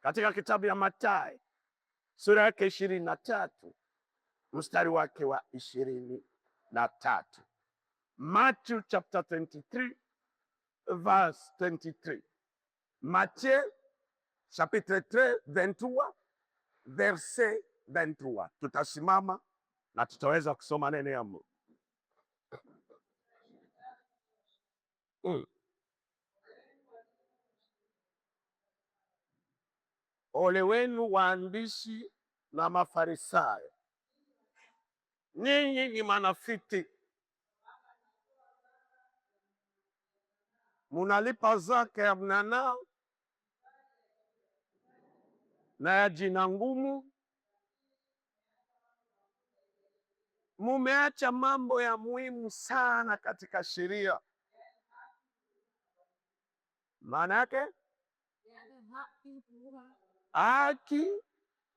katika kitabu ya Mathayo sura yake 23 mstari wake wa 23. Matthew chapter 23 verse 23. Matthieu chapitre 23 verset 23. Tutasimama na tutaweza kusoma neno ya Mungu. Ole wenu waandishi na Mafarisayo, ninyi ni manafiki, munalipa zaka ya mnanaa na ya jina ngumu. Mumeacha mambo ya muhimu sana katika sheria. Maana yake haki,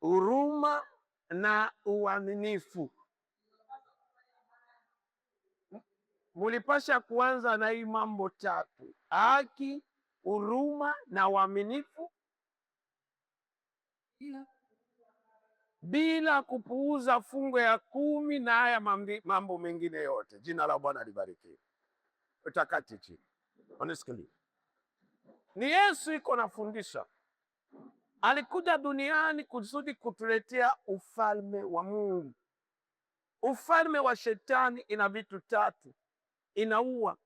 huruma na uaminifu. Mulipasha kuanza na hii mambo tatu: haki, huruma na uaminifu, bila kupuuza fungu ya 10 na haya mambo mengine yote. Jina la Bwana libarikiwe. Utakati chini. Unisikilize. Ni Yesu iko nafundisha. Alikuja duniani kusudi kutuletea ufalme wa Mungu. Ufalme wa shetani ina vitu tatu: inaua,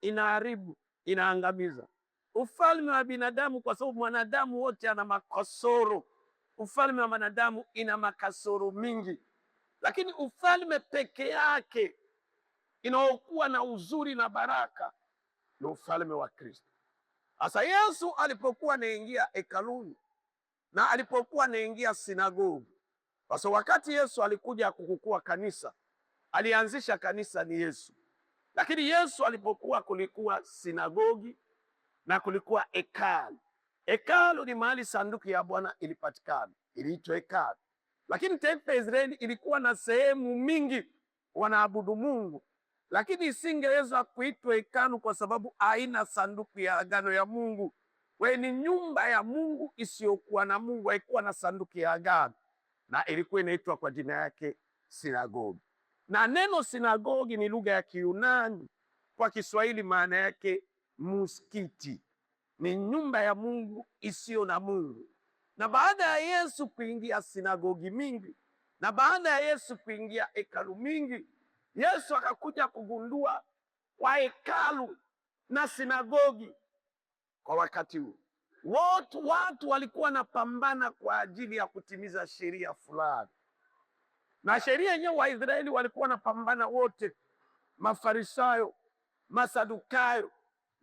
inaharibu, inaangamiza. Ufalme wa binadamu, kwa sababu mwanadamu wote ana makosoro, ufalme wa mwanadamu ina makasoro mingi, lakini ufalme peke yake inaokuwa na uzuri na baraka ni ufalme wa Kristo. Sasa Yesu alipokuwa anaingia hekaluni na alipokuwa anaingia sinagogi, kwa sababu wakati Yesu alikuja kukua kanisa, alianzisha kanisa ni Yesu. Lakini Yesu alipokuwa, kulikuwa sinagogi na kulikuwa hekalu. Hekalu ni mahali sanduku ya Bwana ilipatikana, iliitwa hekalu. Lakini taifa ya Israeli ilikuwa na sehemu mingi wanaabudu Mungu, lakini isingeweza kuitwa hekalu kwa sababu haina sanduku ya agano ya Mungu. We ni nyumba ya Mungu isiyokuwa na Mungu, haikuwa na sanduku ya agano, na ilikuwa inaitwa kwa jina yake sinagogi. Na neno sinagogi ni lugha ya Kiyunani, kwa Kiswahili maana yake msikiti. Ni nyumba ya Mungu isiyo na Mungu. Na baada ya Yesu kuingia sinagogi mingi, na baada ya Yesu kuingia hekalu mingi, Yesu akakuja kugundua kwa hekalu na sinagogi kwa wakati huu watu walikuwa napambana kwa ajili ya kutimiza sheria fulani. Na sheria yenyewe Waisraeli walikuwa napambana wote, Mafarisayo, Masadukayo,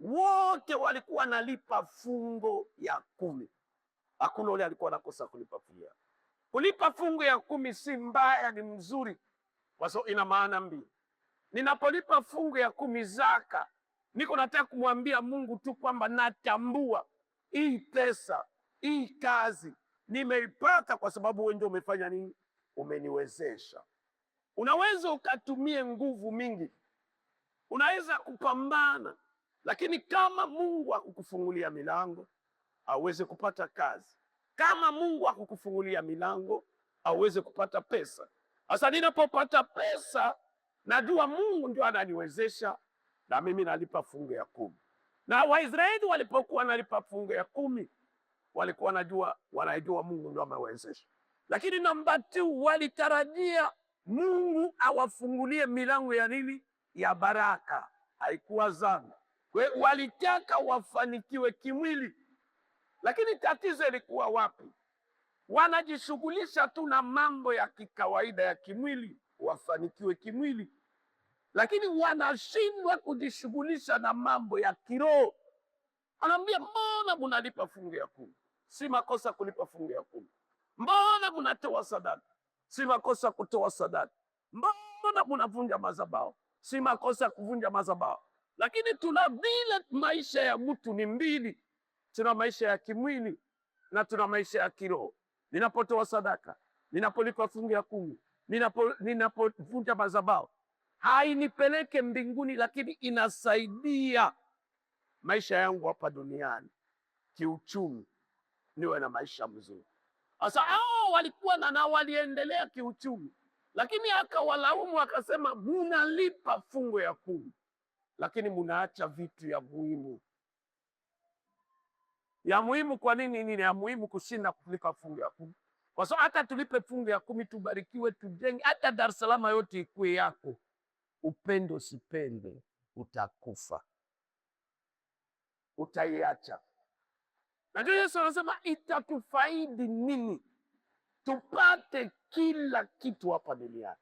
wote walikuwa nalipa fungo ya 10. Hakuna yule alikuwa anakosa kulipa fungo. Kulipa fungo ya 10 si mbaya, ni mzuri, kwa sababu ina maana mbili. Ninapolipa fungo ya 10 zaka, niko nataka kumwambia Mungu tu kwamba natambua hii pesa, hii kazi nimeipata kwa sababu wewe ndio umefanya nini? Umeniwezesha. Unaweza ukatumie nguvu mingi, unaweza kupambana, lakini kama Mungu hakukufungulia milango, hauwezi kupata kazi. Kama Mungu hakukufungulia milango, hauwezi kupata pesa. Sasa ninapopata pesa, najua Mungu ndio ananiwezesha, na mimi nalipa fungu ya 10. Na Waisraeli walipokuwa nalipa fungu ya 10, walikuwa wanajua Mungu ndio amewezesha. Lakini namba 2, walitarajia Mungu awafungulie milango ya nini? Ya baraka. Haikuwa zana. Walitaka wafanikiwe kimwili. Lakini tatizo ilikuwa wapi? Wanajishughulisha tu na mambo ya kikawaida ya kimwili, wafanikiwe kimwili, lakini wanashindwa kujishughulisha na mambo ya kiroho. Anaambia, mbona mnalipa fungu ya 10? Si makosa kulipa fungu ya 10. Mbona mnatoa sadaka? Si makosa kutoa sadaka. Mbona mnavunja madhabahu? Si makosa kuvunja madhabahu. Lakini tuna vile maisha ya mtu ni mbili. Tuna maisha ya kimwili na tuna maisha ya kiroho. Ninapotoa sadaka, ninapolipa fungu ya 10, ninapovunja madhabahu, hainipeleke mbinguni, lakini inasaidia maisha yangu hapa duniani kiuchumi, niwe na maisha mzuri. Sasa hao walikuwa na waliendelea kiuchumi, lakini akawalaumu akasema, munalipa fungu ya 10 lakini munaacha vitu ya muhimu. Ya muhimu kwa nini? Nini ya muhimu kushinda kulipa fungu ya 10? Kwa sababu hata tulipe fungu ya 10, tubarikiwe, tujenge, hata Dar es Salaam yote ikuwe yako, upendo sipende, utakufa, utaiacha. Najua Yesu anasema itatufaidi nini tupate kila kitu hapa duniani,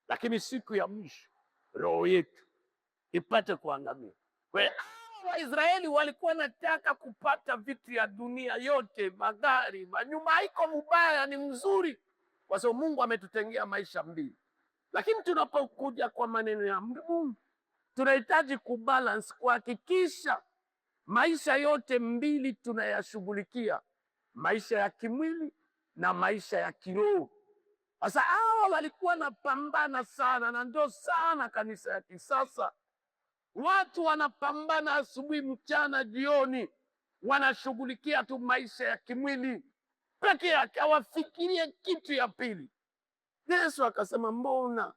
lakini siku ya mwisho roho yetu ipate kuangamia. Kwa hiyo Waisraeli walikuwa nataka kupata vitu ya dunia yote, magari, manyumba. Haiko mubaya, ni mzuri, kwa sababu Mungu ametutengea maisha mbili. Lakini tunapokuja kwa maneno ya Mungu, tunahitaji kubalance, kuhakikisha maisha yote mbili tunayashughulikia, maisha ya kimwili na maisha ya kiroho. Sasa hao walikuwa napambana sana, na ndio sana kanisa ya kisasa watu wanapambana asubuhi, mchana, jioni, wanashughulikia tu maisha ya kimwili peke yake, hawafikirie kitu ya pili. Yesu akasema, mbona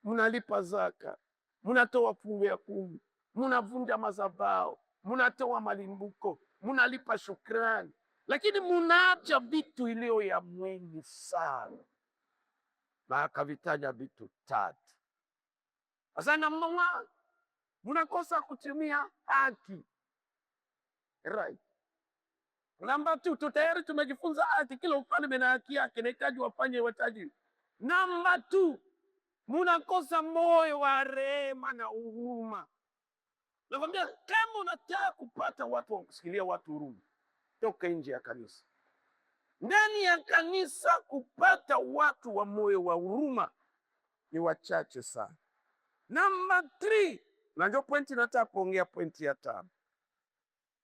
mnalipa zaka, mnatoa fungu ya 10, mnavunja madhabahu, mnatoa malimbuko, mnalipa shukrani, lakini mnaacha vitu iliyo ya muhimu sana? Na akavitaja vitu 3. Sasa namba 1, mnakosa kutumia haki, right? Namba 2, tayari tumejifunza haki, kila ufalme na haki yake, nahitaji wafanye watajiri. Namba 2, mnakosa moyo wa rehema na huruma. Nakwambia, kama unataka kupata watu wa kusikilia watu huruma, toka nje ya kanisa. Ndani ya kanisa kupata watu wa moyo wa huruma ni wachache sana. Namba 3, na ndio pointi nataka kuongea, pointi ya 5,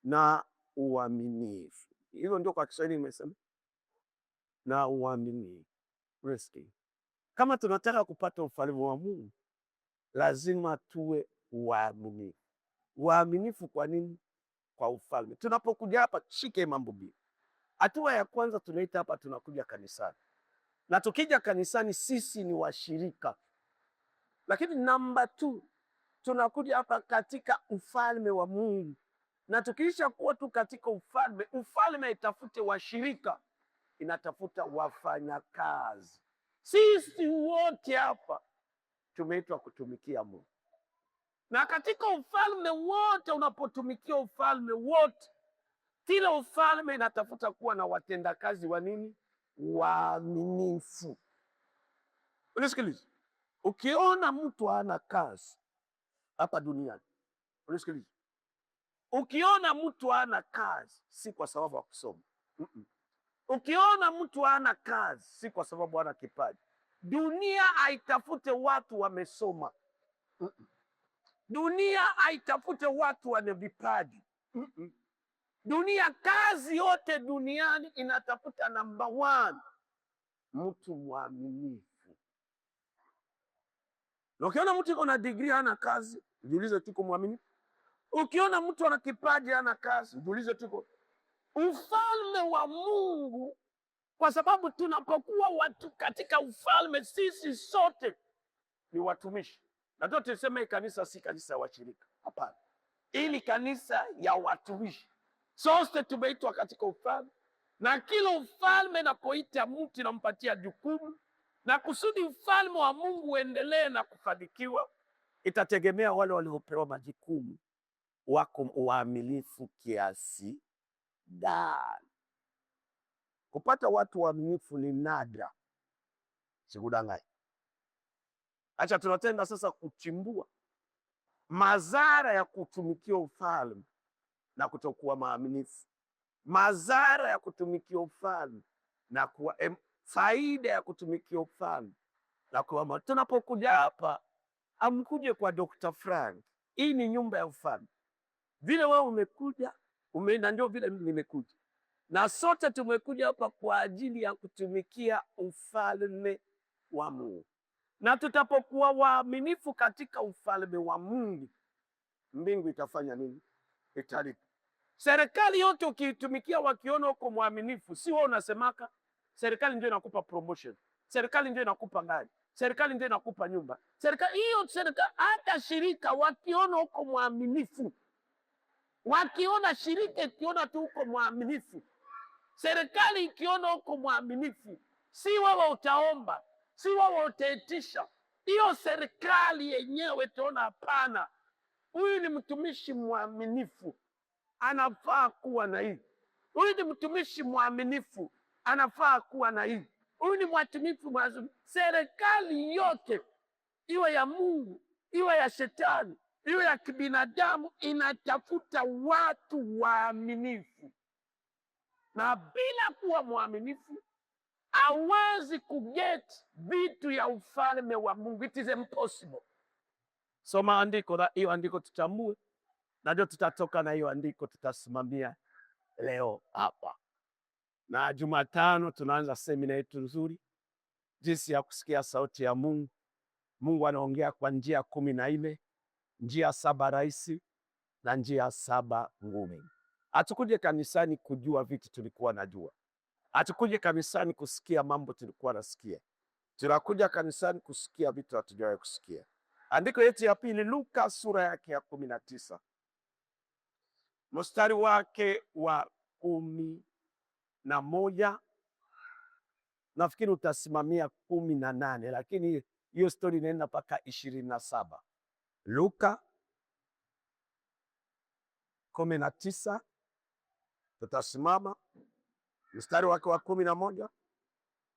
na uaminifu. Hilo ndio kwa Kiswahili nimesema, na uaminifu. Kama tunataka kupata ufalme wa Mungu, lazima tuwe waaminifu. Waaminifu kwa nini? Kwa ufalme. Tunapokuja hapa, shike mambo mbili. Hatua ya kwanza, tunaita hapa tunakuja kanisani, na tukija kanisani sisi ni washirika. Lakini namba 2, tunakuja hapa katika ufalme wa Mungu, na tukiisha kuwa tu katika ufalme, ufalme itafute washirika, inatafuta wafanyakazi. Sisi wote hapa tumeitwa kutumikia Mungu, na katika ufalme wote, unapotumikia ufalme wote, kila ufalme inatafuta kuwa na watendakazi wa nini? Waaminifu. Unisikilize, ukiona mtu hana kazi hapa duniani, unisikilize, ukiona mtu hana kazi si kwa sababu ya kusoma. Ukiona mtu hana kazi si kwa sababu hana kipaji. Dunia haitafute watu wamesoma. Dunia haitafute watu wana vipaji. Dunia, kazi yote duniani inatafuta namba 1, mtu mwaminifu. Na ukiona mtu yuko na degree hana kazi, jiulize tuko mwaminifu. Ukiona mtu ana kipaji hana kazi, jiulize tuko. Ufalme wa Mungu, kwa sababu tunapokuwa watu katika ufalme, sisi sote ni watumishi. Na ndio tuseme kanisa si kanisa ya washirika, hapana. Ili kanisa ya watumishi. Sote tumeitwa katika ufalme, na kila ufalme napoita mtu nampatia jukumu, na kusudi ufalme wa Mungu uendelee na kufanikiwa, itategemea wale waliopewa majukumu wako waaminifu kiasi gani. Kupata watu waaminifu ni nadra, sikudanganya. Acha tunatenda sasa kuchimbua madhara ya kutumikia ufalme na kutokuwa maaminifu, madhara ya kutumikia ufalme na kuwa faida ya kutumikia ufalme na kuwa. Tunapokuja hapa, amkuje kwa Dr. Frank, hii ni nyumba ya ufalme. Vile wewe umekuja, umeenda, ndio vile mimi nimekuja, na sote tumekuja hapa kwa ajili ya kutumikia ufalme wa Mungu. Na tutapokuwa waaminifu katika ufalme wa Mungu, mbingu itafanya nini? Italipa. Serikali yote ukiitumikia wakiona uko mwaminifu, si wewe unasemaka, serikali ndio inakupa promotion, serikali ndio inakupa gari, serikali ndio inakupa nyumba. Serikali hata shirika wakiona uko mwaminifu, wakiona shirika ikiona tu uko mwaminifu, serikali ikiona uko mwaminifu, si wewe utaomba, si wewe utaitisha, hiyo serikali yenyewe itaona hapana, huyu ni mtumishi mwaminifu, anafaa kuwa na hii. Huyu ni mtumishi mwaminifu, anafaa kuwa na hii. Huyu ni mwaminifu mwaminifu. Serikali yote, iwe ya Mungu, iwe ya shetani, iwe ya kibinadamu, inatafuta watu waaminifu. Na bila kuwa mwaminifu, hawezi kuget vitu ya ufalme wa Mungu. It is impossible. Soma andiko, hiyo andiko tutambue, na ndio tutatoka na hiyo andiko tutasimamia leo hapa. Na Jumatano tunaanza semina yetu nzuri, jinsi ya kusikia sauti ya Mungu. Mungu anaongea kwa njia 14, njia 7 rahisi na njia 7 ngumu. Hatukuje kanisani kujua vitu tulikuwa najua. Hatukuje kanisani kusikia mambo tulikuwa nasikia. Tunakuja kanisani kusikia vitu hatujawahi kusikia. Andiko yetu ya pili, Luka sura yake ya 19. Mstari wake wa 11. Nafikiri utasimamia 18, lakini hiyo story inaenda mpaka 27. Luka 19, tutasimama mstari wake wa 11,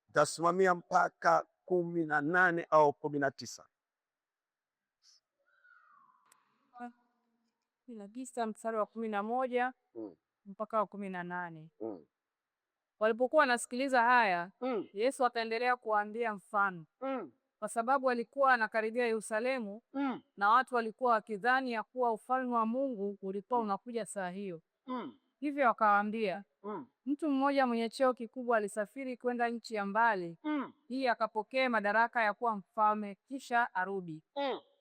tutasimamia mpaka 18 au 19. Mstari wa 11 mpaka wa 18. Walipokuwa wanasikiliza haya, Yesu akaendelea kuwaambia mfano, kwa sababu alikuwa anakaribia Yerusalemu, na watu walikuwa wakidhani ya kuwa ufalme wa Mungu ulikuwa unakuja saa hiyo. Hivyo akawaambia, mtu mmoja mwenye cheo kikubwa alisafiri kwenda nchi ya mbali, ili akapokee madaraka ya kuwa mfalme, kisha arudi.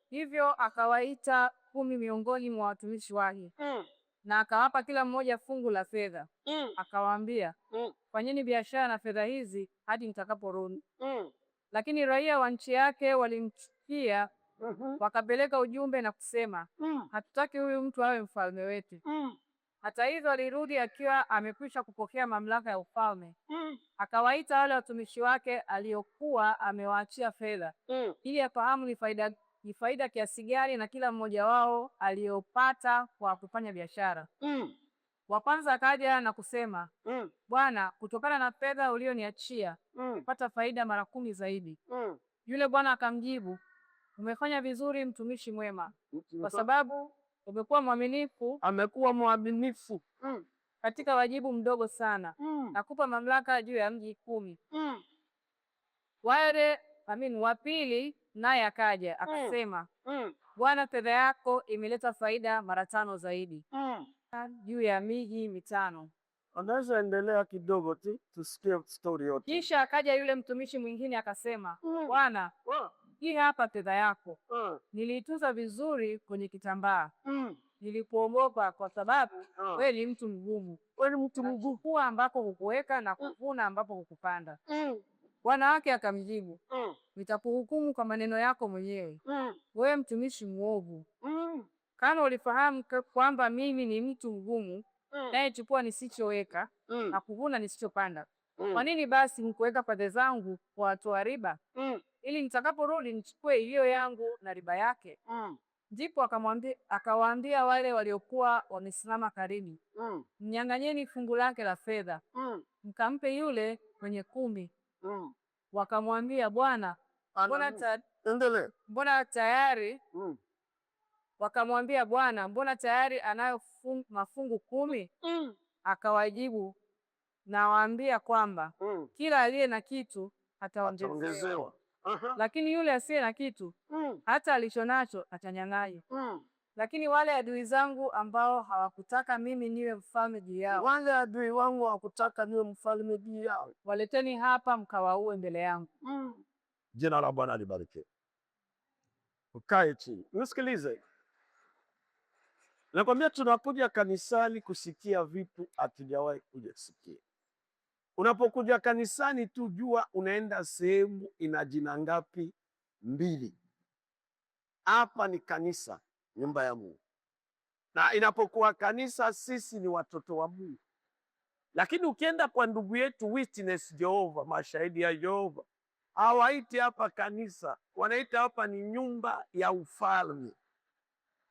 Hivyo akawaita 10 miongoni mwa watumishi wake, na akawapa kila mmoja fungu la fedha. Akawaambia, fanyeni biashara na fedha hizi hadi nitakaporudi. Lakini raia wa nchi yake walimchukia, wakapeleka ujumbe na kusema, hatutaki huyu mtu awe mfalme wetu. Hata hivyo alirudi akiwa amekwisha kupokea mamlaka ya ufalme. Akawaita wale watumishi wake aliokuwa amewaachia fedha, ili afahamu ni faida kiasi gani na kila mmoja wao aliyopata kwa kufanya biashara. Wa kwanza akaja na kusema, Bwana, kutokana na fedha ulioniachia, nimepata faida mara 10 zaidi. Yule bwana akamjibu, umefanya vizuri mtumishi mwema, kwa sababu umekuwa mwaminifu. Amekuwa mwaminifu katika wajibu mdogo sana, nakupa mamlaka juu ya mji 10. Wa pili naye akaja akasema, Bwana, fedha yako imeleta faida mara 5 zaidi juu ya miji 5. Unaweza endelea kidogo tu tusikie story yote. Kisha akaja yule mtumishi mwingine akasema, Bwana, hii hapa fedha yako. Niliitunza vizuri kwenye kitambaa. Nilikuogopa kwa sababu wewe ni mtu mgumu. Wewe ni mtu mgumu, kuwa ambako hukuweka na kuvuna ambako hukupanda. Bwana wake akamjibu, nitakuhukumu kwa maneno yako mwenyewe, wewe mtumishi mwovu. Kama ulifahamu kwamba mimi ni mtu mgumu, naye chukua nisichoweka na kuvuna nisichopanda, kwa nini basi nikuweka fedha zangu kwa watoa riba, ili nitakaporudi nichukue iliyo yangu na riba yake? Ndipo akawaambia wale waliokuwa wamesimama karibu, mnyang'anyeni fungu lake la fedha, mkampe yule mwenye 10. Wakamwambia, Bwana, mbona tayari wakamwambia Bwana, mbona tayari anayo mafungu 10? Akawajibu, nawaambia kwamba kila aliye na kitu ataongezewa, lakini yule asiye na kitu, hata alichonacho atanyang'anywa. Lakini wale adui zangu ambao hawakutaka mimi niwe mfalme juu yao, wale adui wangu hawakutaka niwe mfalme juu yao, waleteni hapa mkawaue mbele yangu. Jina la Bwana libarikiwe. Ukae chini, nisikilize. Nakwambia tunakuja kanisani kusikia vitu hatujawahi kuja kusikia. Unapokuja kanisani tu jua unaenda sehemu ina jina ngapi? 2. Hapa ni kanisa, nyumba ya Mungu. Na inapokuwa kanisa, sisi ni watoto wa Mungu. Lakini ukienda kwa ndugu yetu Witness Jehova, mashahidi ya Jehova, hawaiti hapa kanisa, wanaita hapa ni nyumba ya ufalme.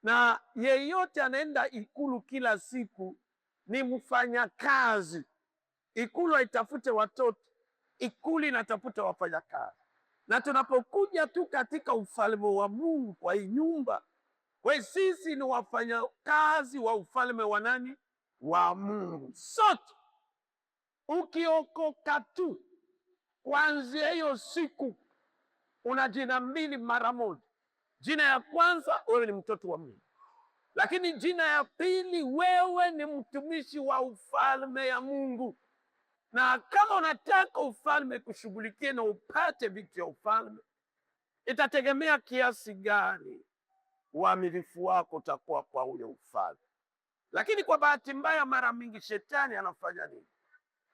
Na yeyote anaenda ikulu kila siku ni mfanyakazi. Ikulu haitafute watoto, ikulu inatafuta wafanyakazi. Na tunapokuja tu katika ufalme wa Mungu kwa hii nyumba, kwa sisi ni wafanyakazi wa ufalme wa nani? Wa Mungu. Sote ukiokoka tu, kuanzia hiyo siku una jina 2 mara moja. Jina ya kwanza, wewe ni mtoto wa Mungu. Lakini jina ya pili, wewe ni mtumishi wa ufalme ya Mungu. Na kama unataka ufalme kushughulikia na upate vitu vya ufalme, itategemea kiasi gani uaminifu wako utakuwa kwa ule ufalme. Lakini kwa bahati mbaya, mara mingi shetani anafanya nini?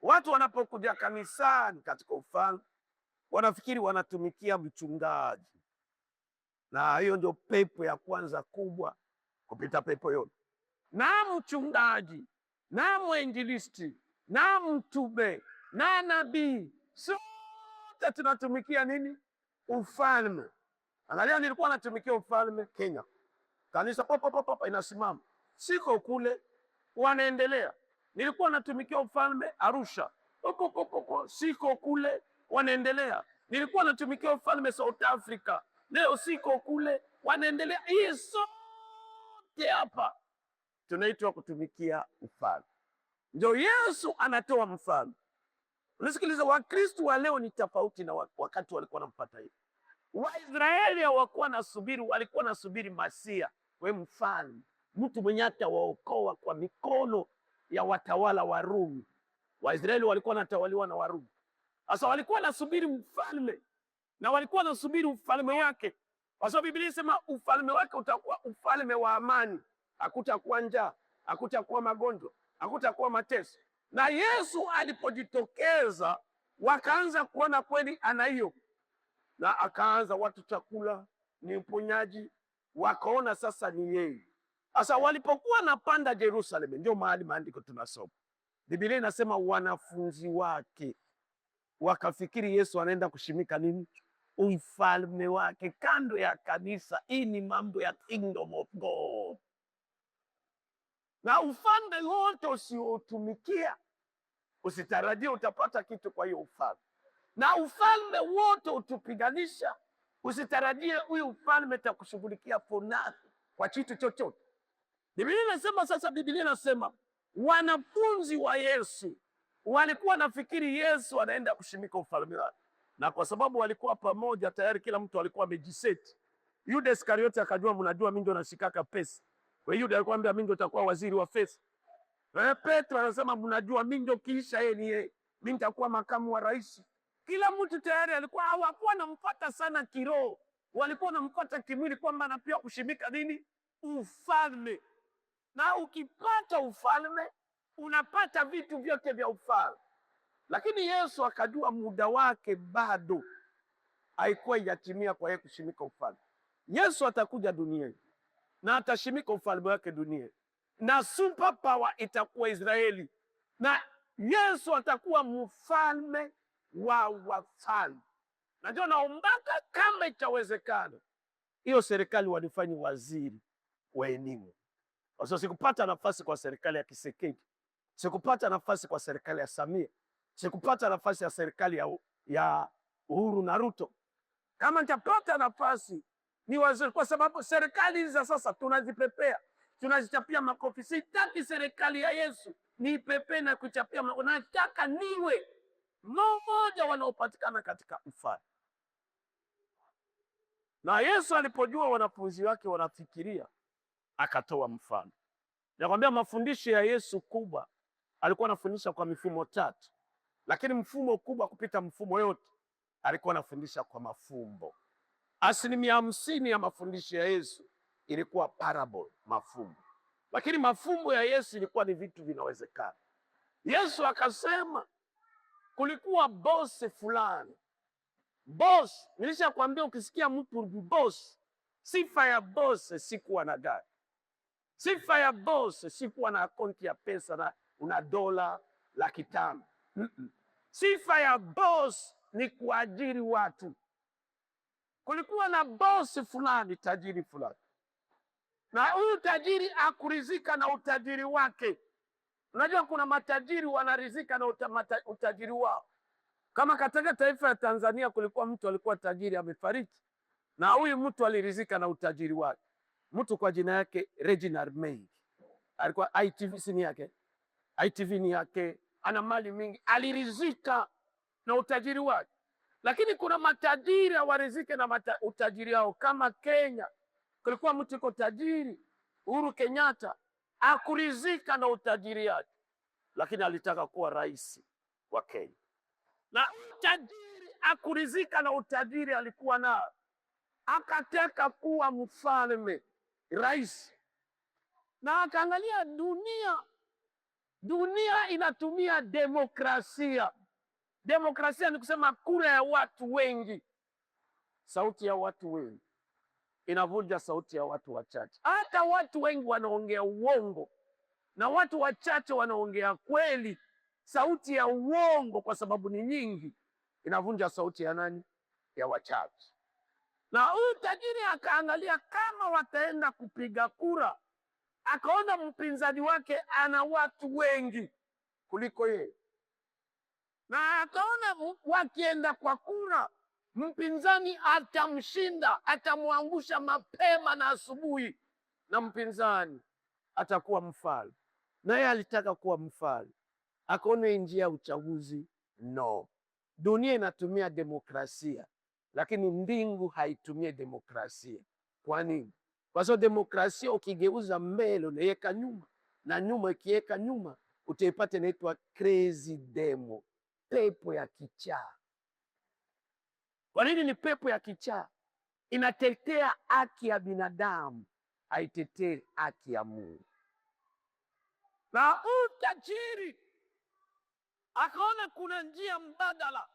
Watu wanapokuja kanisani katika ufalme, wanafikiri wanatumikia mchungaji. Na hiyo ndio pepo ya kwanza kubwa kupita pepo yote. Na mchungaji, na mwinjilisti, na mtume, na nabii, sote tunatumikia nini? Ufalme. Angalia, nilikuwa natumikia ufalme Kenya. Kanisa pop inasimama. Siko kule, wanaendelea. Nilikuwa natumikia ufalme Arusha. Siko kule, wanaendelea. Nilikuwa natumikia ufalme South Africa. Leo siko kule, wanaendelea. Hii sote hapa tunaitwa kutumikia ufalme. Ndio Yesu anatoa mfano. Unasikiliza, Wakristo wa leo ni tofauti na wakati walikuwa wanampata hivi. Waisraeli hawakuwa nasubiri, walikuwa nasubiri Masia, we mfalme, mtu mwenye atawaokoa kwa mikono ya watawala wa Rumi. Waisraeli walikuwa wanatawaliwa na Warumi. Sasa walikuwa nasubiri mfalme, na walikuwa nasubiri ufalme wake, kwa sababu Biblia inasema ufalme wake utakuwa ufalme wa amani. Hakutakuwa njaa, hakutakuwa magonjwa, hakutakuwa mateso. Na Yesu alipojitokeza, wakaanza kuona kweli ana hiyo, na akaanza watu chakula, ni uponyaji, wakaona sasa ni yeye. Sasa walipokuwa napanda Yerusalemu, ndio mahali maandiko tunasoma. Biblia inasema wanafunzi wake wakafikiri Yesu anaenda kushimika nini? Ufalme wake kando ya kanisa. Hii ni mambo ya kingdom of God. Na ufalme wote usiotumikia, usitarajie utapata kitu kwa hiyo ufalme. Na ufalme wote utupiganisha, usitarajie huyu ufalme utakushughulikia kwa kitu chochote. Biblia inasema sasa, Biblia inasema wanafunzi wa Yesu walikuwa nafikiri Yesu anaenda kushimika ufalme wake. Na kwa sababu walikuwa pamoja tayari, kila mtu alikuwa amejiseti. Yuda Iskariote akajua, mnajua mimi ndo nashikaka pesa. Kwa hiyo Yuda alikuwa anambia mimi ndo nitakuwa waziri wa fedha. Petro anasema mnajua mimi ndo kisha yeye ni yeye. Mimi nitakuwa makamu wa rais. Kila mtu tayari alikuwa, hawakuwa nampata sana kiroho. Walikuwa nampata kimwili kwamba na pia kushimika nini? Ufalme. Na ukipata ufalme, unapata vitu vyote vya ufalme. Lakini Yesu akajua muda wake bado haikuwa yatimia kwa yeye kushimika ufalme. Yesu atakuja duniani na atashimika ufalme wake duniani, na super power itakuwa Israeli, na Yesu atakuwa mfalme wa wafalme. Na ndio naombaka kama itawezekana hiyo serikali wanifanye waziri wa elimu. Kwa sababu sikupata nafasi kwa serikali ya Kisekedi, sikupata nafasi kwa serikali ya Samia, sikupata nafasi ya serikali ya Uhuru na Ruto. Kama nitapata nafasi ni waziri, kwa sababu serikali hizi sasa tunazipepea, tunazichapia makofi. Sitaki serikali ya Yesu niipepee na kuchapia makofi. Nataka niwe mmoja wanaopatikana katika ufalme. Na Yesu alipojua wanafunzi wake wanafikiria, akatoa mfano. Nakwambia mafundisho ya Yesu kubwa, alikuwa anafundisha kwa mifumo 3. Lakini mfumo kubwa kupita mfumo yote, alikuwa anafundisha kwa mafumbo. 50% ya mafundisho ya Yesu ilikuwa parable, mafumbo. lakini mafumbo ya Yesu ilikuwa ni vitu vinawezekana. Yesu akasema kulikuwa bosi fulani. Boss, nilishakwambia ukisikia mtu boss, sifa ya boss si kuwa na gari. Sifa ya boss si kuwa na akaunti ya pesa na una dola 500,000. Sifa ya boss ni kuajiri watu. Kulikuwa na boss fulani, tajiri fulani, na huyu tajiri akurizika na utajiri wake. Unajua kuna matajiri wanarizika na utajiri wao. Kama katika taifa ya Tanzania kulikuwa mtu alikuwa tajiri amefariki, na huyu mtu alirizika na utajiri wake. Mtu kwa jina yake Reginald Mengi, alikuwa ITV ni yake, ITV ni yake, ana mali mingi, alirizika na utajiri wake. Lakini kuna matajiri hawarizike na utajiri wao. Kama Kenya kulikuwa mtu yuko tajiri, Uhuru Kenyatta, akurizika na utajiri wake, lakini alitaka kuwa rais wa Kenya. Na tajiri akurizika na utajiri alikuwa nao, akataka kuwa mfalme, rais. Na akaangalia dunia inatumia demokrasia. Demokrasia ni kusema kura ya watu wengi. Sauti ya watu wengi inavunja sauti ya watu wachache. Hata watu wengi wanaongea uongo na watu wachache wanaongea kweli. Sauti ya uongo kwa sababu ni nyingi inavunja sauti ya nani? Ya wachache. Na huyu tajiri akaangalia kama wataenda kupiga kura, akaona mpinzani wake ana watu wengi kuliko yeye, na akaona wakienda kwa kura mpinzani atamshinda, atamwangusha mapema na asubuhi, na mpinzani atakuwa mfalme. Na yeye alitaka kuwa mfalme, akaona njia ya uchaguzi. No, dunia inatumia demokrasia, lakini mbingu haitumie demokrasia. Kwa nini? Kwa sababu demokrasia ukigeuza mbele unaweka nyuma, na nyuma ikiweka nyuma utaipata inaitwa crazy demo, pepo ya kichaa. Kwa nini ni pepo ya kichaa? Inatetea haki ya binadamu, haitetei haki ya Mungu. Na utajiri akaona kuna njia mbadala.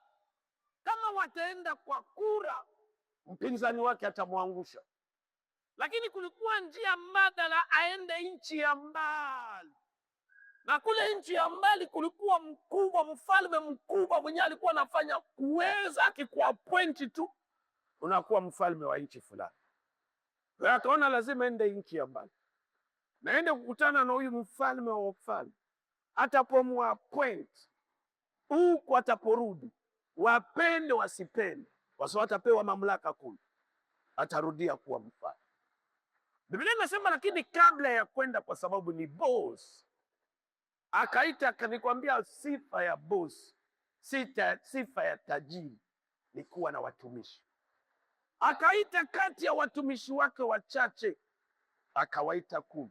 Kama wataenda kwa kura, mpinzani wake atamwangusha. Lakini kulikuwa njia mbadala, aende nchi ya mbali. Na kule nchi ya mbali kulikuwa mkubwa, mfalme mkubwa mwenye alikuwa anafanya kuweza akikuwa pointi tu unakuwa mfalme wa nchi fulani. Akaona lazima ende nchi ya mbali, naende kukutana na huyu mfalme wa wafalme. Atapomwa point huku, ataporudi, wapende wasipende, kwa sababu atapewa mamlaka kule, atarudia kuwa mfalme. Biblia inasema lakini kabla ya kwenda, kwa sababu ni boss, akaita, kanikwambia sifa ya boss, sifa ya tajiri ni kuwa na watumishi. Akaita kati ya watumishi wake wachache, akawaita 10.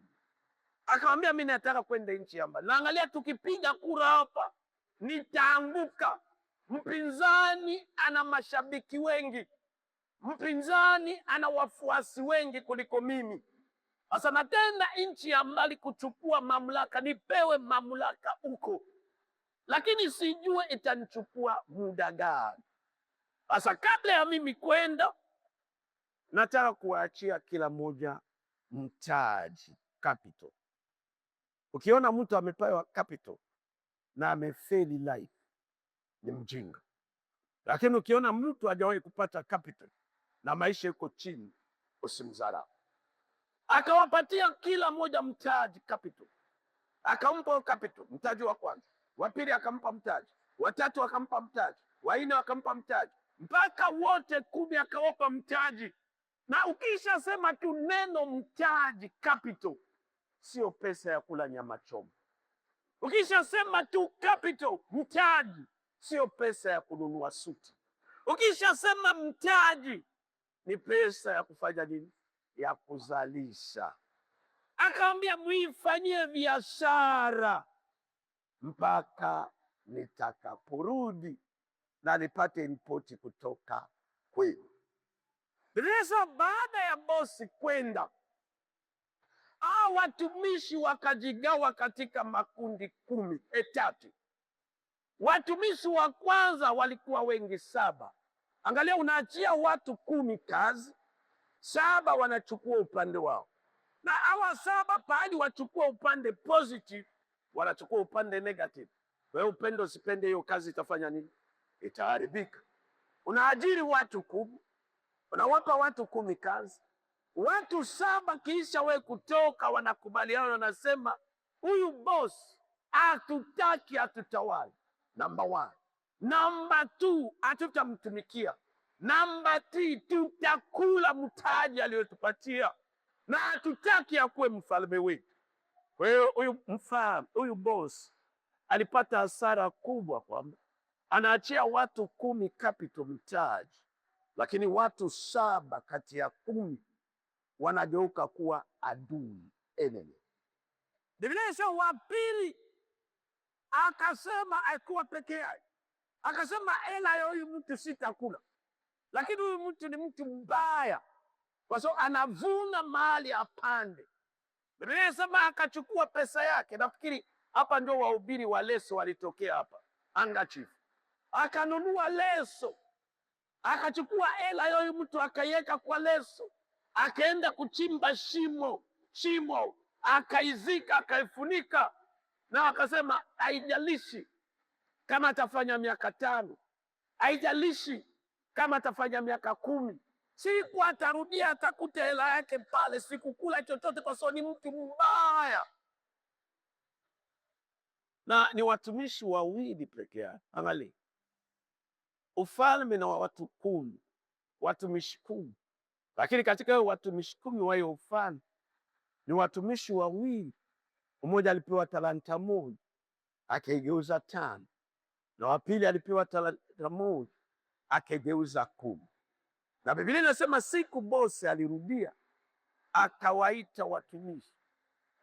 Akamwambia mimi nataka kwenda nchi ya mbali. Naangalia tukipiga kura hapa nitaanguka. Mpinzani ana mashabiki wengi, mpinzani ana wafuasi wengi kuliko mimi. Sasa natenda nchi ya mbali kuchukua mamlaka, nipewe mamlaka huko, lakini sijue itanichukua muda gani. Sasa kabla ya mimi kwenda, nataka kuachia kila moja mtaji, capital. Ukiona mtu amepewa capital na amefeli life, ni mjinga. Lakini ukiona mtu hajawahi kupata capital na maisha yuko chini, usimdharau. Akawapatia kila moja mtaji, capital. Akampa capital, mtaji wa kwanza, wa pili akampa mtaji, wa tatu akampa mtaji, wa nne akampa mtaji, mpaka wote 10 akawapa mtaji. Na ukisha sema tu neno mtaji, capital, sio pesa ya kula nyama choma. Ukisha sema tu capital, mtaji, sio pesa ya kununua suti. Ukisha sema mtaji, ni pesa ya kufanya nini? Ya kuzalisha. Akaambia muifanyie biashara mpaka nitakaporudi na nipate ripoti kutoka kwenu. Baada ya bosi kwenda, watumishi wakajigawa katika makundi 10 etatu. Watumishi wa kwanza walikuwa wengi 7. Angalia, unaachia watu 10 kazi, 7 wanachukua upande wao, na hawa 7 pahali wachukua upande positive, wanachukua upande negative. Wewe upende usipende, hiyo kazi itafanya nini? Itaharibika. Unaajiri watu 10, unawapa watu 10 kazi, watu 7 kisha we kutoka wanakubaliana, wanasema huyu boss hatutaki atutawali. Number 1. Number 2, hatutamtumikia. Number 3, tutakula mtaji aliyotupatia na hatutaki akuwe mfalme wetu. Kwa hiyo huyu boss alipata hasara kubwa, kwamba anaachia watu 10 capital mtaji, lakini watu 7 kati ya 10 wanageuka kuwa adui, enemy. Biblia inasema wa pili akasema, alikuwa peke yake, akasema hela ya huyu mtu sitakula. Lakini huyu mtu ni mtu mbaya, kwa sababu anavuna mali apande. Biblia inasema akachukua pesa yake. Nafikiri hapa ndio wahubiri wa leso walitokea hapa, handkerchief. Akanunua leso, akachukua hela ya huyu mtu akaiweka kwa leso, akaenda kuchimba shimo, akaizika, akaifunika, na akasema haijalishi kama atafanya miaka 5, haijalishi kama atafanya miaka 10, siku atarudia atakuta hela yake pale, sikukula chochote, kwa sababu ni mtu mbaya. Na ni watumishi 2 peke yake. Angalia, ufalme na watu 10, watumishi 10, lakini katika hiyo watumishi 10 wa hiyo ufalme ni watumishi 2. Mmoja alipewa talanta 1 akaigeuza 5, na wa pili alipewa talanta 1 akaigeuza 10. Na Biblia inasema siku bosi alirudia akawaita watumishi,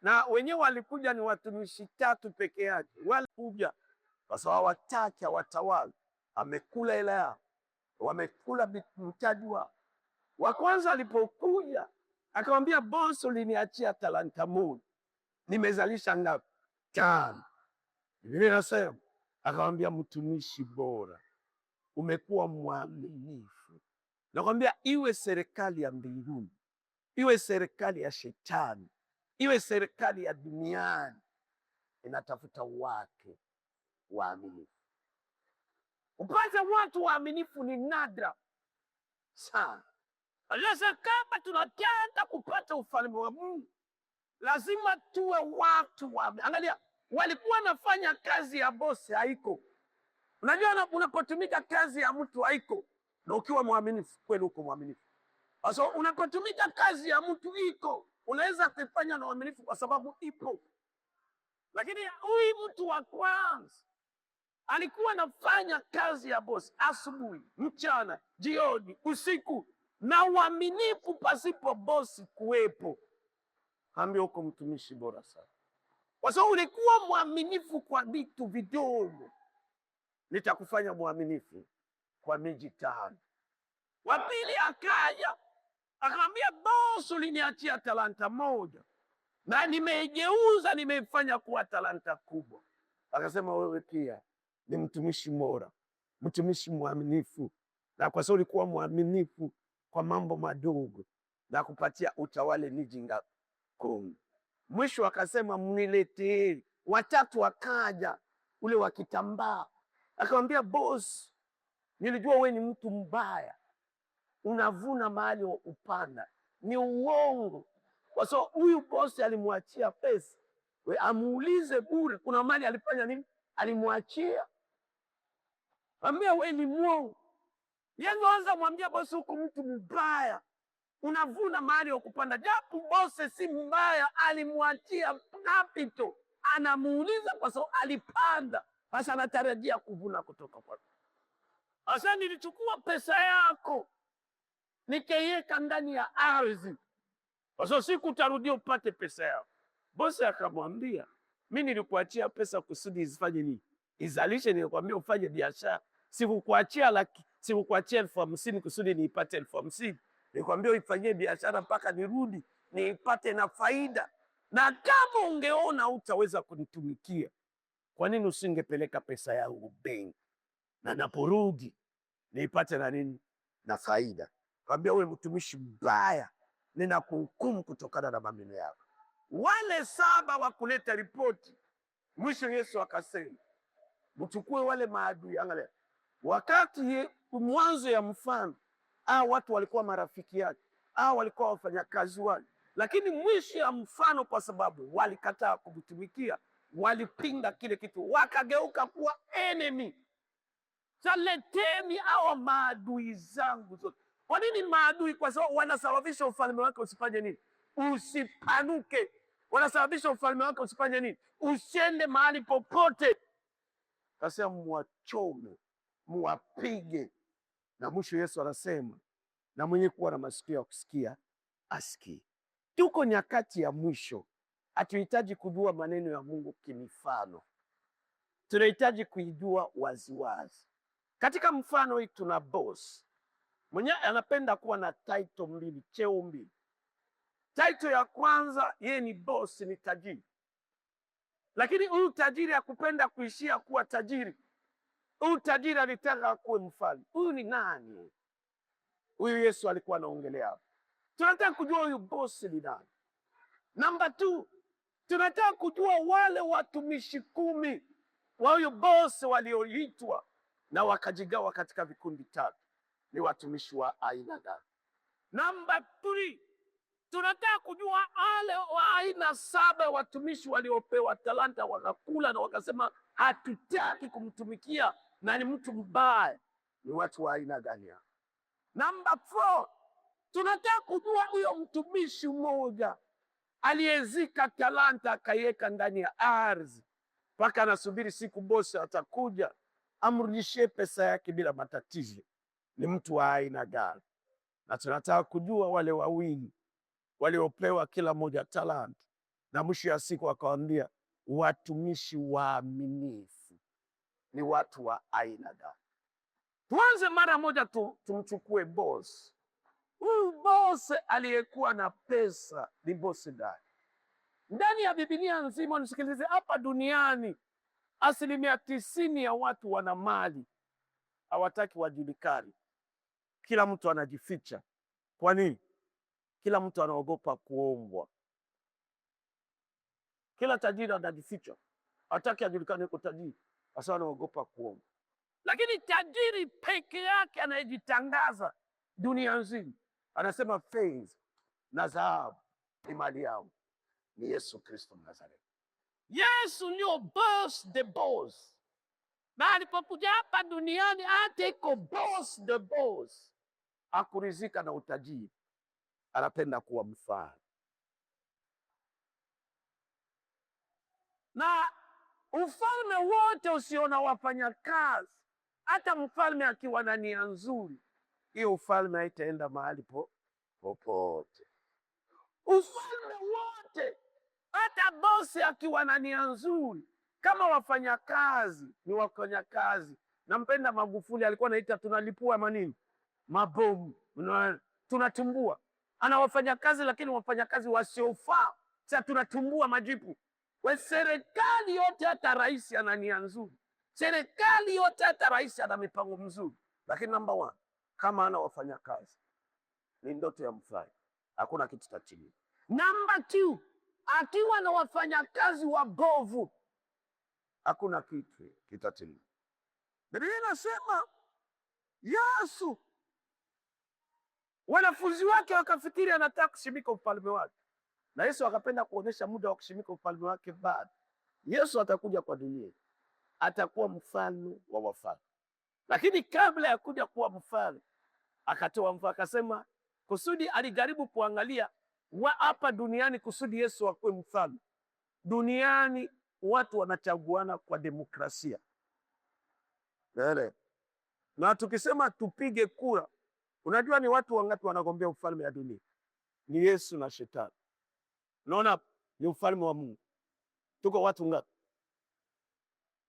na wenyewe walikuja ni watumishi 3 peke yake. Walikuja kwa sababu hawataki watawala, amekula hela yao, wamekula mtaji wao. Wa kwanza alipokuja akamwambia, bosi, uliniachia talanta 1, nimezalisha ngapi? 5. Biblia inasema akamwambia, mtumishi bora, umekuwa mwaminifu. Nakwambia, iwe serikali ya mbinguni, iwe serikali ya shetani, iwe serikali ya duniani, inatafuta watu waaminifu. Upate watu waaminifu ni nadra sana. Sasa kama tunataka kupata ufalme wa Mungu, lazima tuwe watu waaminifu. Angalia, walikuwa nafanya kazi ya bosi, haiko. Unajua, unapotumika kazi ya mtu haiko, na ukiwa mwaminifu kweli uko mwaminifu. So unapotumika kazi ya mtu iko, unaweza kuifanya na uaminifu kwa sababu ipo. Lakini huyu mtu wa kwanza alikuwa anafanya kazi ya bosi asubuhi, mchana, jioni, usiku, na uaminifu pasipo bosi kuwepo. Ambia uko mtumishi bora sana, kwa sababu ulikuwa mwaminifu kwa vitu vidogo, nitakufanya mwaminifu kwa miji 5. Wa pili akaja akamwambia, bosi, uliniachia talanta 1 na nimeigeuza, nimeifanya kuwa talanta kubwa. Akasema, wewe pia ni mtumishi bora, mtumishi mwaminifu, na kwa sababu ulikuwa mwaminifu kwa mambo madogo, na kupatia utawale miji 10. Mwisho akasema, mniletee. Watatu akaja, ule wa kitambaa, akamwambia, bosi, nilijua wewe ni mtu mbaya, unavuna mahali upanda. Ni uongo, kwa sababu huyu bosi alimwachia pesa, we amuulize bure, kuna mali alifanya nini, alimwachia. Ambia wewe ni mwongo. Yeye anza mwambia bosi, huko mtu mbaya, unavuna mahali upanda. Japo bosi si mbaya, alimwachia capital, anamuuliza kwa sababu alipanda, sasa anatarajia kuvuna kutoka kwako. Sasa nilichukua pesa yako nikaiweka ndani ya ardhi, kwa sababu sikutarudia upate pesa yako. Bosi akamwambia, mimi nilikuachia pesa kusudi izifanye nini? Izalishe. Nilikwambia ufanye biashara, sikukuachia sikukuachia 50,000 kusudi niipate 50,000. Nilikwambia uifanyie biashara mpaka nirudi niipate na faida. Na kama ungeona utaweza kunitumikia, kwa nini usingepeleka pesa yangu benki, na naporudi niipate na nini, na faida? Kaambia, wewe mtumishi mbaya, ninakuhukumu kutokana na maneno yako. Wale 7 wa kuleta ripoti, mwisho Yesu akasema, mchukue wale maadui. Angalia, wakati mwanzo ya mfano, watu walikuwa marafiki yake, walikuwa wafanyakazi wake, lakini mwisho ya mfano, kwa sababu walikataa kumtumikia, walipinga kile kitu, wakageuka kuwa enemy. Leteni hawa maadui zangu zote. Kwa nini maadui? Kwa sababu wanasababisha ufalme wake usifanye nini? Usipanuke. Wanasababisha ufalme wake usifanye nini? Usiende mahali popote. Kasema muwachome, muwapige. Na mwisho Yesu anasema, na mwenye kuwa na masikio ya kusikia asikie. Tuko nyakati ya mwisho. Hatuhitaji kujua maneno ya Mungu kimifano, tunahitaji kuijua waziwazi. Katika mfano hii tuna boss mwenye anapenda kuwa na title mbili, cheo mbili. Title ya kwanza, yeye ni boss, ni tajiri. Lakini huyu tajiri hakupenda kuishia kuwa tajiri. Huyu tajiri alitaka kuwe mfalme. Huyu ni nani? Huyu Yesu alikuwa anaongelea. Tunataka kujua huyu boss ni nani. Number 2, tunataka kujua wale watumishi 10 wa huyu boss walioitwa na wakajigawa katika vikundi 3, ni watumishi wa aina gani? Number 3, tunataka kujua wale wa aina 7 watumishi waliopewa talanta wakakula na wakasema hatutaki kumtumikia na ni mtu mbaya, ni watu wa aina gani? Number 4, tunataka kujua huyo mtumishi mmoja aliyezika talanta akaiweka ndani ya ardhi mpaka anasubiri siku bosi atakuja amrudishie pesa yake bila matatizo, ni mtu wa aina gani? Na tunataka kujua wale wawili waliopewa kila moja talanta, na mwisho ya siku akawaambia watumishi waaminifu, ni watu wa aina gani? Tuanze mara moja tumchukue boss. Huyu boss aliyekuwa na pesa ni boss gani? Ndani ya Biblia nzima, nisikilize, hapa duniani 90% ya watu wana mali, hawataki wajulikane. Kila mtu anajificha. Kwa nini? Kila mtu anaogopa kuombwa. Kila tajiri anajificha, hataki ajulikane yuko tajiri, hasa anaogopa kuombwa. Lakini tajiri peke yake anayejitangaza dunia nzima, anasema fedha na dhahabu ni mali yangu, ni Yesu Kristo Nazareti. Yesu ndio boss the boss. Na alipokuja hapa duniani hata iko boss the boss. Hakurizika na utajiri, anapenda kuwa mfalme. Na ufalme wote usiona wafanyakazi, hata mfalme akiwa na nia nzuri, hiyo ufalme haitaenda mahali popote. Ufalme wote, hata bosi akiwa na nia nzuri, kama wafanyakazi ni wafanyakazi. Nampenda Magufuli, alikuwa anaita tunalipua manini, mabomu, tunatumbua. Ana wafanyakazi, lakini wafanyakazi wasiofaa, sasa tunatumbua majipu. We serikali yote, hata rais ana nia nzuri, serikali yote, hata rais ana mipango mzuri, lakini number 1, kama ana wafanyakazi, ni ndoto ya mfalme, hakuna kitu kitatimia. Number 2, akiwa na wafanyakazi wabovu, hakuna kitu kitatimia. Biblia inasema Yesu, wanafunzi wake wakafikiri anataka kushimika ufalme wake, na Yesu akapenda kuonesha muda wa kushimika ufalme wake bado. Yesu atakuja kwa dunia, atakuwa mfalme wa wafalme. Lakini kabla ya kuja kuwa mfalme, akatoa mfano, akasema kusudi alijaribu kuangalia hapa duniani kusudi Yesu akuwe mfalme. Duniani watu wanachaguana kwa demokrasia. Na tukisema tupige kura, unajua ni watu wangapi wanagombea ufalme ya dunia? Ni Yesu na Shetani. Unaona, ni ufalme wa Mungu. Tuko watu ngapi?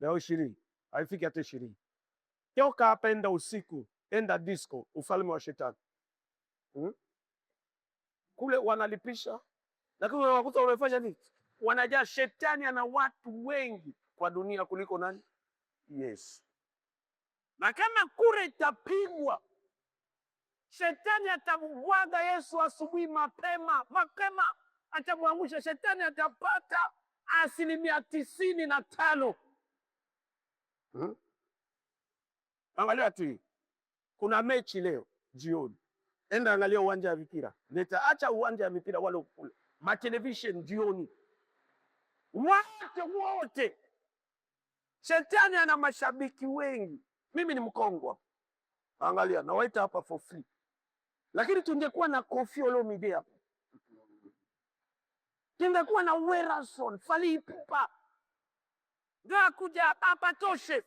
Leo 20. Haifiki hata 20. Toka hapa enda usiku, enda disco, ufalme wa Shetani. Kule wanalipisha, lakini unakuta unafanya nini? wanajaa. Shetani ana watu wengi kwa dunia kuliko nani? Yesu. Na kama kura itapigwa, shetani atamubwaga Yesu asubuhi mapema, atamwangusha. Shetani atapata 95%. Angalia tu, kuna mechi leo jioni, enda angalia uwanja wa mpira. Nitaacha uwanja wa mpira wale kule, matelevision jioni, wote. Shetani ana mashabiki wengi. Mimi ni Mkongwa, angalia, nawaita hapa for free. Lakini tungekuwa na Koffi Olomide hapa, tungekuwa na Werason, Fally Ipupa, ndio kuja hapa toshe,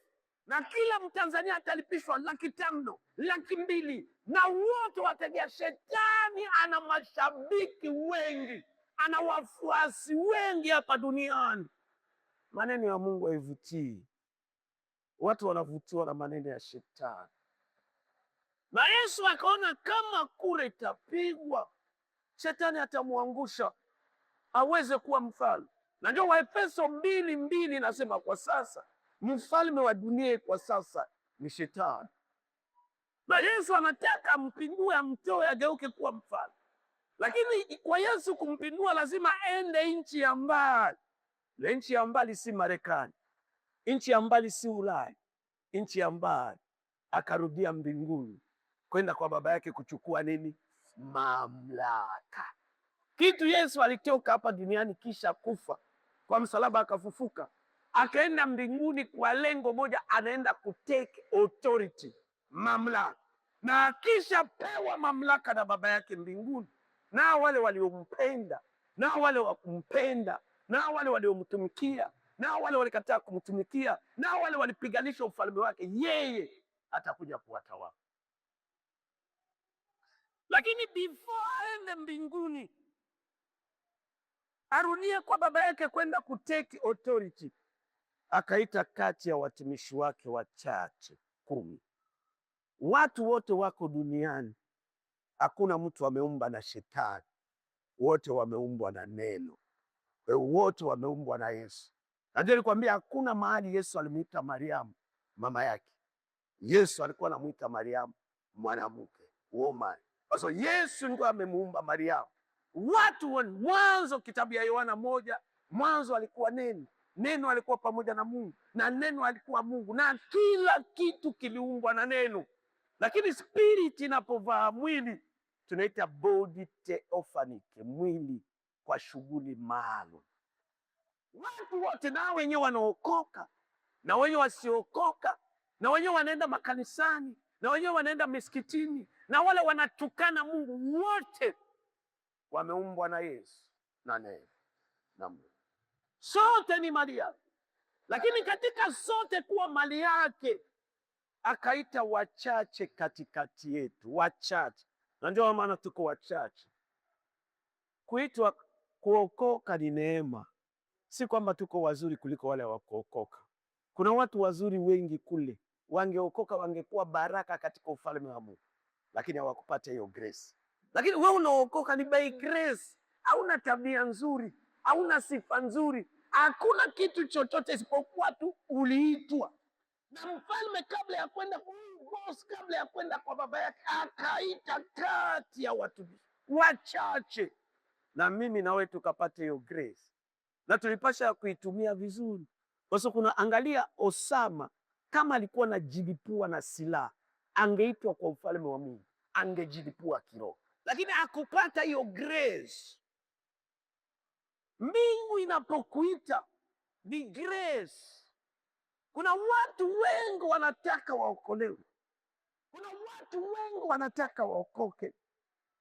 na kila Mtanzania atalipishwa 500,000, 200,000, na wote wategea. Shetani ana mashabiki wengi, ana wafuasi wengi hapa duniani. Maneno ya Mungu haivutii, watu wanavutiwa na maneno ya shetani. Na Yesu akaona kama kura itapigwa, shetani atamwangusha aweze kuwa mfalme. Na ndio Waefeso 2:2 nasema kwa sasa mfalme wa dunia kwa sasa ni shetani. Na Yesu anataka mpindue, amtoe, ageuke kuwa mfalme. Lakini kwa Yesu kumpindua lazima ende nchi ya mbali. Na nchi ya mbali si Marekani, nchi ya mbali si Ulaya, nchi ya mbali. Akarudia mbinguni kwenda kwa baba yake kuchukua nini? Mamlaka. Kitu Yesu alitoka hapa duniani kisha kufa kwa msalaba, akafufuka, akaenda mbinguni kwa lengo moja, anaenda kutake authority, mamlaka. Na kisha pewa mamlaka na baba yake mbinguni, na wale waliompenda, na wale wakumpenda, na wale waliomtumikia, na wale walikataa kumtumikia, na wale walipiganisha ufalme wake, yeye atakuja kuwatawala. Lakini before aende mbinguni, arudie kwa baba yake kwenda kutake authority, akaita kati ya watumishi wake wachache 10. Watu wote wako duniani, hakuna mtu ameumba na shetani, wote wameumbwa na neno, wote wameumbwa na Yesu. Najua nikwambia, hakuna mahali Yesu alimuita Mariamu mama yake. Yesu alikuwa anamuita Mariamu mwanamke, woman. So Yesu ndio amemuumba Mariamu. Watu wa mwanzo, kitabu ya Yohana 1, mwanzo alikuwa neno, neno alikuwa pamoja na Mungu, na neno alikuwa Mungu, na kila kitu kiliumbwa na neno. Lakini spirit inapovaa mwili, tunaita body theophany, mwili kwa shughuli maalum. Watu wote, na wenyewe wanaokoka na wenyewe wasiokoka, na wenyewe wanaenda makanisani, na wenyewe wanaenda misikitini, na wale wanatukana Mungu, wote wameumbwa na Yesu na neno na Mungu. Sote ni mali yake. Lakini katika sote kuwa mali yake, akaita wachache katikati yetu, wachache. Na ndio maana tuko wachache. Kuitwa kuokoka ni neema, si kwamba tuko wazuri kuliko wale wakuokoka. Kuna watu wazuri wengi kule, wangeokoka wangekuwa baraka katika ufalme wa Mungu, lakini hawakupata hiyo grace. Lakini wewe unaokoka ni by grace. Hauna tabia nzuri, hauna sifa nzuri, hakuna kitu chochote isipokuwa tu uliitwa. Na mfalme kabla ya kwenda kabla ya kwenda kwa baba yake, akaita kati ya watu wachache. Na mimi na wewe tukapata hiyo grace, na tulipasha kuitumia vizuri. Kwa sababu kuna, angalia Osama, kama alikuwa anajilipua na silaha, angeitwa kwa ufalme wa Mungu, angejilipua kiroho. Lakini akupata hiyo grace. Mbingu inapokuita ni grace. Kuna watu wengi wanataka waokolewe, kuna watu wengi wanataka waokoke,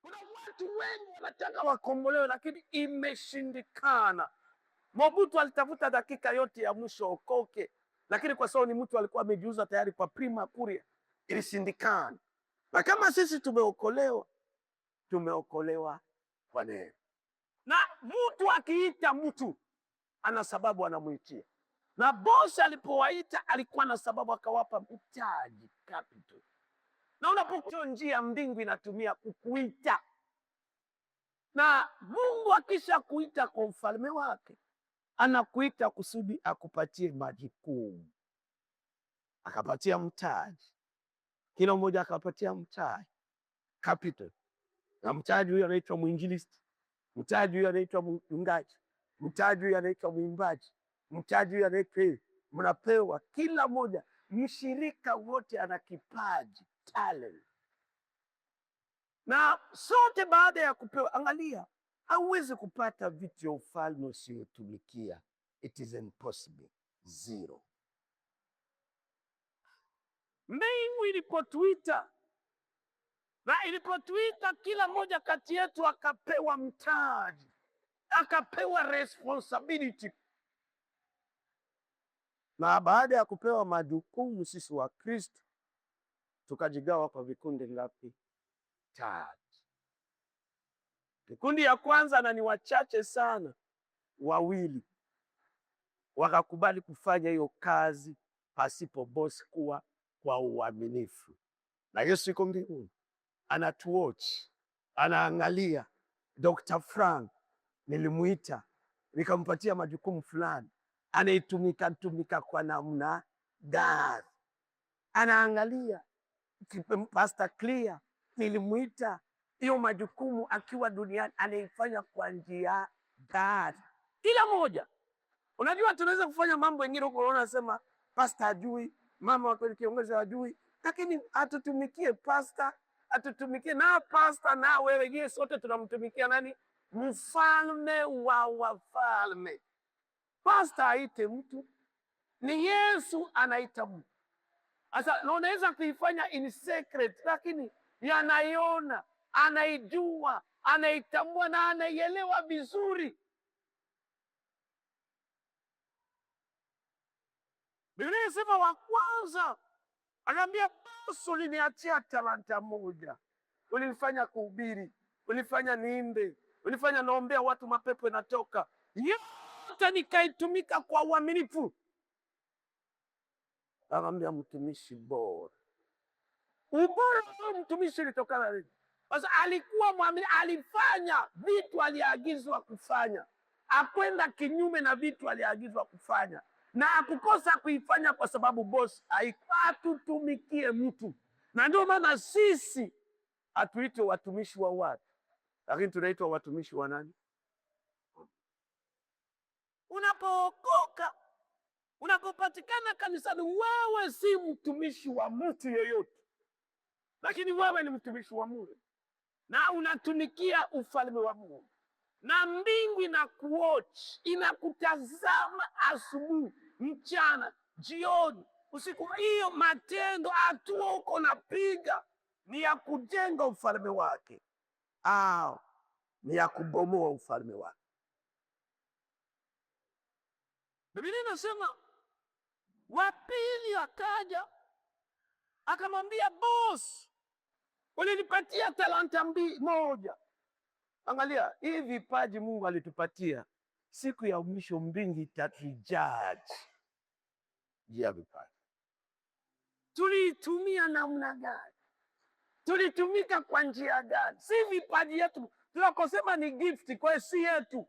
kuna watu wengi wanataka wakombolewe, lakini imeshindikana. Mobutu alitafuta dakika yote ya mwisho okoke, lakini kwa sababu ni mtu alikuwa amejiuza tayari kwa prima kuria, ilishindikana. Na kama sisi tumeokolewa, tumeokolewa kwa neema. Na mtu akiita mtu, ana sababu anamuitia. Na bosi alipowaita alikuwa na sababu, akawapa mtaji, capital. Na unapokuwa njia, mbingu inatumia kukuita. Na Mungu akisha kuita kwa ufalme wake, anakuita kusudi akupatie majukumu. Akapatia mtaji, kila mmoja akapatia mtaji, capital. Na mtaji huyo anaitwa mwinjilisti, mtaji huyo anaitwa mchungaji, mtaji huyo anaitwa mwimbaji, mtaji huyo anaitwa. Mnapewa kila moja, mshirika wote ana kipaji, talent. Na sote baada ya kupewa, angalia, hauwezi kupata vitu vya ufalme usiotumikia. It is impossible. Zero. Mbingu ilipotuita, na ilipotuita, kila mmoja kati yetu akapewa mtaji, akapewa responsibility. Na baada ya kupewa majukumu, sisi wa Kristo tukajigawa kwa vikundi ngapi? 3. Kikundi ya kwanza, na ni wachache sana, 2 wakakubali kufanya hiyo kazi pasipo bosi, kuwa kwa uaminifu. Na Yesu yuko mbinguni, anatuwatch, anaangalia. Dr. Frank nilimuita, nikampatia majukumu fulani, anaitumika kwa namna gani? Anaangalia. Pastor Clear nilimuita, hiyo majukumu akiwa duniani anaifanya kwa njia gani? Kila moja. Unajua tunaweza kufanya mambo mengine huko, unaona sema pastor ajui, mama wa kiongozi ajui, lakini atutumikie pastor, atutumikie na pastor, na wewe. Yesu, sote tunamtumikia nani? Mfalme wa wafalme. Pastor aite mtu, ni Yesu anaita mtu. Sasa unaweza kuifanya in secret, lakini yanaiona, anaijua, anaitambua na anaielewa vizuri. Biblia inasema wa kwanza anaambia, bosi, uliniachia talanta moja, ulinifanya kuhubiri, ulifanya niimbe, ulifanya naombea watu mapepo yanatoka, yote nikaitumika kwa uaminifu. Anaambia mtumishi bora. Ubora wa mtumishi ulitokana nini? Sasa alikuwa mwaminifu, alifanya vitu aliagizwa kufanya, akwenda kinyume na vitu aliagizwa kufanya, na akukosa kuifanya kwa sababu bosi atutumikie mtu. Na ndio maana sisi hatuitwe watumishi wa watu, lakini tunaitwa watumishi wa nani? Unapookoka, unapopatikana kanisani, wewe si mtumishi wa mtu yeyote, lakini wewe ni mtumishi wa Mungu na unatumikia ufalme wa Mungu. Na mbingu inakuwatch, inakutazama asubuhi, mchana, jioni, usiku. Hiyo matendo, hatua uko napiga, ni ya kujenga ufalme wake au ni ya kubomoa ufalme wake? Biblia inasema wa pili akaja akamwambia, boss, ulinipatia talanta moja. Angalia, hii vipaji Mungu alitupatia, siku ya mwisho mbingu itatujaji ya vipaji. Tulitumia namna gani? Tulitumika kwa njia gani? Si vipaji yetu, tunakosema ni gift, kwa si yetu.